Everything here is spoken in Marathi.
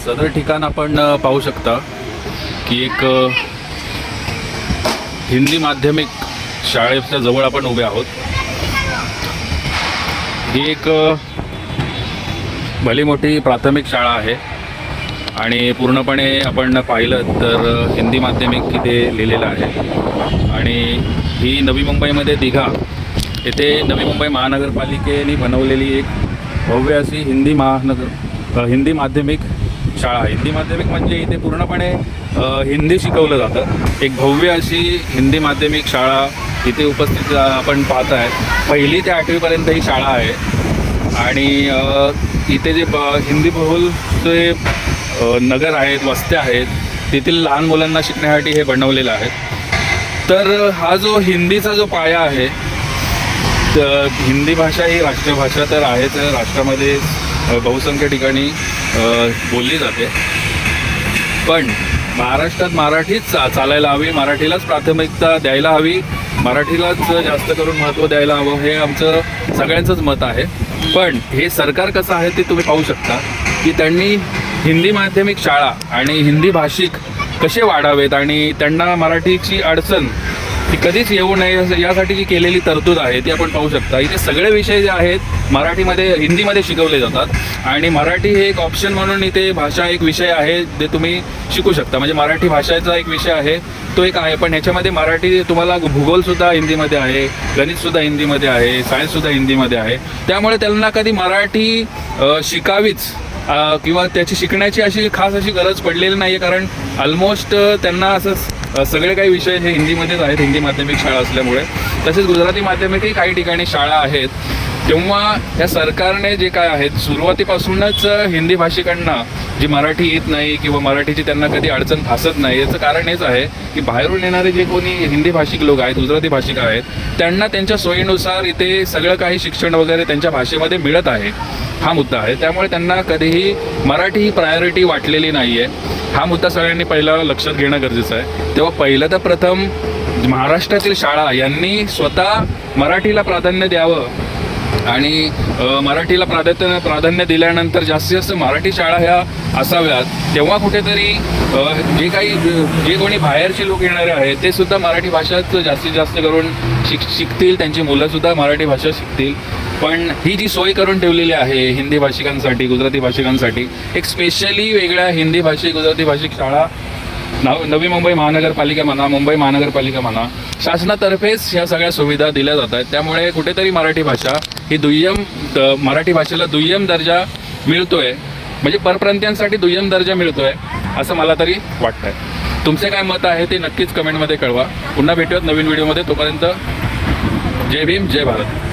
सदर ठिकाण आपण पाहू शकता की एक हिंदी माध्यमिक शाळेच्या जवळ आपण उभे आहोत। ही एक भली मोठी प्राथमिक शाळा आहे आणि पूर्णपणे आपण पाहिलं तर हिंदी माध्यमिक इथे लिहिलेलं आहे। आणि ही नवी मुंबईमध्ये दिघा येथे नवी मुंबई महानगरपालिकेने बनवलेली एक भव्य अशी हिंदी माध्यमिक शाळा आहे। हिंदी माध्यमिक म्हणजे इथे पूर्णपणे हिंदी शिकवलं जातं। एक भव्य अशी हिंदी माध्यमिक शाळा इथे उपस्थित आपण पाहत आहे। 1ली ते 8वीपर्यंत ही शाळा आहे आणि इथे जे हिंदी बहुल जे नगर आहेत, वस्त्या आहेत, तेथील लहान मुलांना शिकण्यासाठी हे बनवलेलं आहे। तर हा जो हिंदीचा जो पाया आहे, तर हिंदी भाषा ही राष्ट्रभाषा तर आहेच, राष्ट्रामध्ये बहुसंख्य ठिकाणी बोलली जाते, पण महाराष्ट्रात मराठीच चालायला हवी, मराठीलाच प्राथमिकता द्यायला हवी, मराठीलाच जास्त करून महत्त्व द्यायला हवं, हे आमचं सगळ्यांचंच मत आहे। पण हे सरकार कसं आहे ते तुम्ही पाहू शकता की त्यांनी हिंदी माध्यमिक शाळा आणि हिंदी भाषिक कसे वाढावेत आणि त्यांना मराठीची अडचण ती कधीच येऊ नये यासाठी जी केलेली तरतूद आहे ती आपण पाहू शकता। इथे सगळे विषय जे आहेत मराठीमध्ये हिंदीमध्ये शिकवले जातात आणि मराठी हे एक ऑप्शन म्हणून इथे भाषा एक विषय आहे जे तुम्ही शिकू शकता। म्हणजे मराठी भाषेचा एक विषय आहे तो एक आहे, पण ह्याच्यामध्ये मराठी तुम्हाला भूगोलसुद्धा हिंदीमध्ये आहे, गणितसुद्धा हिंदीमध्ये आहे, सायन्ससुद्धा हिंदीमध्ये आहे। त्यामुळे त्यांना कधी मराठी शिकावीच किंवा त्याची शिकण्याची अशी खास अशी गरज पडलेली नाही आहे, कारण ऑलमोस्ट त्यांना असं सगळे काही विषय हे हिंदीमध्येच आहेत, हिंदी माध्यमिक शाळा असल्यामुळे। तसेच गुजराती माध्यमिकही काही ठिकाणी शाळा आहेत। तेव्हा या सरकारने जे काय आहेत सुरुवातीपासूनच हिंदी भाषिकांना जी मराठी येत नाही किंवा मराठीची त्यांना कधी अडचण भासत नाही, याचं कारण हेच आहे की बाहेरून येणारे जे कोणी हिंदी भाषिक लोक आहेत, गुजराती भाषिक आहेत, त्यांना त्यांच्या सोयीनुसार इथे सगळं काही शिक्षण वगैरे त्यांच्या भाषेमध्ये मिळत आहे, हा मुद्दा आहे। त्यामुळे त्यांना कधीही मराठी ही प्रायोरिटी वाटलेली नाही आहे, हा मुद्दा सगळ्यांनी पहिला लक्षात घेणं गरजेचं आहे। तेव्हा पहिलं तर प्रथम महाराष्ट्रातील शाळा यांनी स्वतः मराठीला प्राधान्य द्यावं आणि मराठीला प्राधान्य दिल्यानंतर जास्तीत जास्त मराठी शाळा ह्या असाव्यात। तेव्हा कुठेतरी जे कोणी बाहेरचे लोक येणारे आहेत ते सुद्धा मराठी भाषाच जास्तीत जास्त करून शिकतील, त्यांची मुलंसुद्धा मराठी भाषा शिकतील। पण ही जी सोय करून ठेवलेली आहे हिंदी भाषिकांसाठी, गुजराती भाषिकांसाठी एक स्पेशली वेगळ्या हिंदी भाषिक गुजराती भाषिक शाळा नवी मुंबई महानगरपालिका म्हणा, मुंबई महानगरपालिका म्हणा, शासनातर्फेच ह्या सगळ्या सुविधा दिल्या जात आहेत। त्यामुळे कुठेतरी मराठी भाषा ही मराठी भाषेला दुय्यम दर्जा मिळतोय, म्हणजे परप्रांतीयांसाठी दुय्यम दर्जा मिळतोय असं मला तरी वाटतंय। तुमचे काय मत आहे ते नक्कीच कमेंटमध्ये कळवा। पुन्हा भेटूयात नवीन व्हिडिओमध्ये, तोपर्यंत जय भीम, जय भारत।